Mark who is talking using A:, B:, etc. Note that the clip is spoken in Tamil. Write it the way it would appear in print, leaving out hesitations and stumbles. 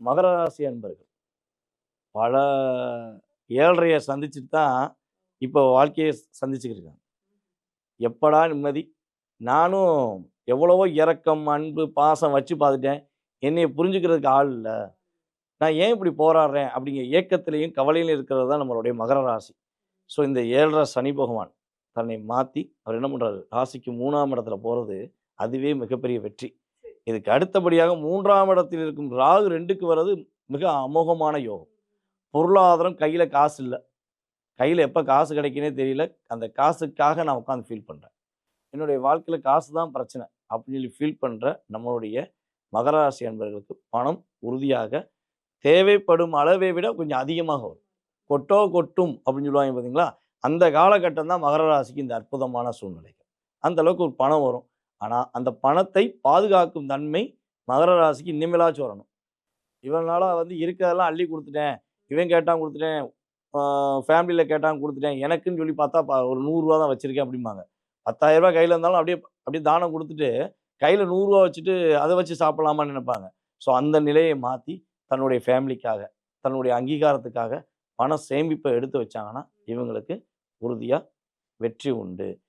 A: மகர ராசி அன்பர்கள் பல ஏழ்றைய சந்திச்சுட்டு தான் இப்போ வாழ்க்கையை சந்திச்சுக்கிட்டு இருக்காங்க. எப்படா நிம்மதி? நானும் எவ்வளவோ இரக்கம், அன்பு, பாசம் வச்சு பார்த்துட்டேன். என்னைய புரிஞ்சுக்கிறதுக்கு ஆள் இல்ல. நான் ஏன் இப்படி போராடுறேன்? அப்படிங்கிற ஏக்கத்திலயும், கவலையிலும் இருக்கிறது தான் நம்மளுடைய மகர ராசி. ஸோ இந்த 7.5 சனி பகவான் தன்னை மாத்தி, அவர் என்ன பண்றாரு? ராசிக்கு 3ஆம் இடத்துல போறது, அதுவே மிகப்பெரிய வெற்றி. இதுக்கு அடுத்தபடியாக 3ஆம் இடத்தில் இருக்கும் ராகு 2க்கு வர்றது மிக அமோகமான யோகம். பொருளாதாரம் கையில காசு இல்ல. கையில எப்ப காசு கிடைக்குன்னே தெரியல. அந்த காசுக்காக நான் உட்கார்ந்து ஃபீல் பண்றேன். என்னுடைய வாழ்க்கையில காசு தான் பிரச்சனை அப்படின்னு சொல்லி ஃபீல் பண்ற நம்மளுடைய மகர ராசி அன்பர்களுக்கு பணம் உறுதியாக தேவைப்படும் அளவை விட கொஞ்சம் அதிகமாக வரும். கொட்டோ கொட்டும் அப்படின்னு சொல்லுவாங்க பார்த்தீங்களா? அந்த காலகட்டம் தான் மகர ராசிக்கு இந்த அற்புதமான சூழ்நிலைகள். அந்த அளவுக்கு ஒரு பணம் வரும். ஆனா, அந்த பணத்தை பாதுகாக்கும் தன்மை மகர ராசிக்கு இனிமேலாச்சும் வரணும். இவ்வளவு நாளா இருக்கிறதெல்லாம் அள்ளி குடுத்துட்டேன். இவன் கேட்டான் குடுத்துட்டேன். ஆ ஃபேமிலில கேட்டாங்க குடுத்துட்டேன். எனக்குன்னு சொல்லி பார்த்தா ஒரு ரூ. 100 தான் வச்சிருக்கேன் அப்டிம்பாங்க. ரூ. 10,000 கையில இருந்தாலும் அப்படியே அப்படியே தானம் குடுத்துட்டு, கையில ரூ. 100 வச்சுட்டு அத வச்சு சாப்பிடலாமான்னு நெனைப்பாங்க. ஸோ அந்த நிலையை மாத்தி தன்னுடைய ஃபேமிலிக்காக, தன்னுடைய அங்கீகாரத்துக்காக பண சேமிப்ப எடுத்து வச்சாங்கன்னா, இவங்களுக்கு உறுதியா வெற்றி உண்டு.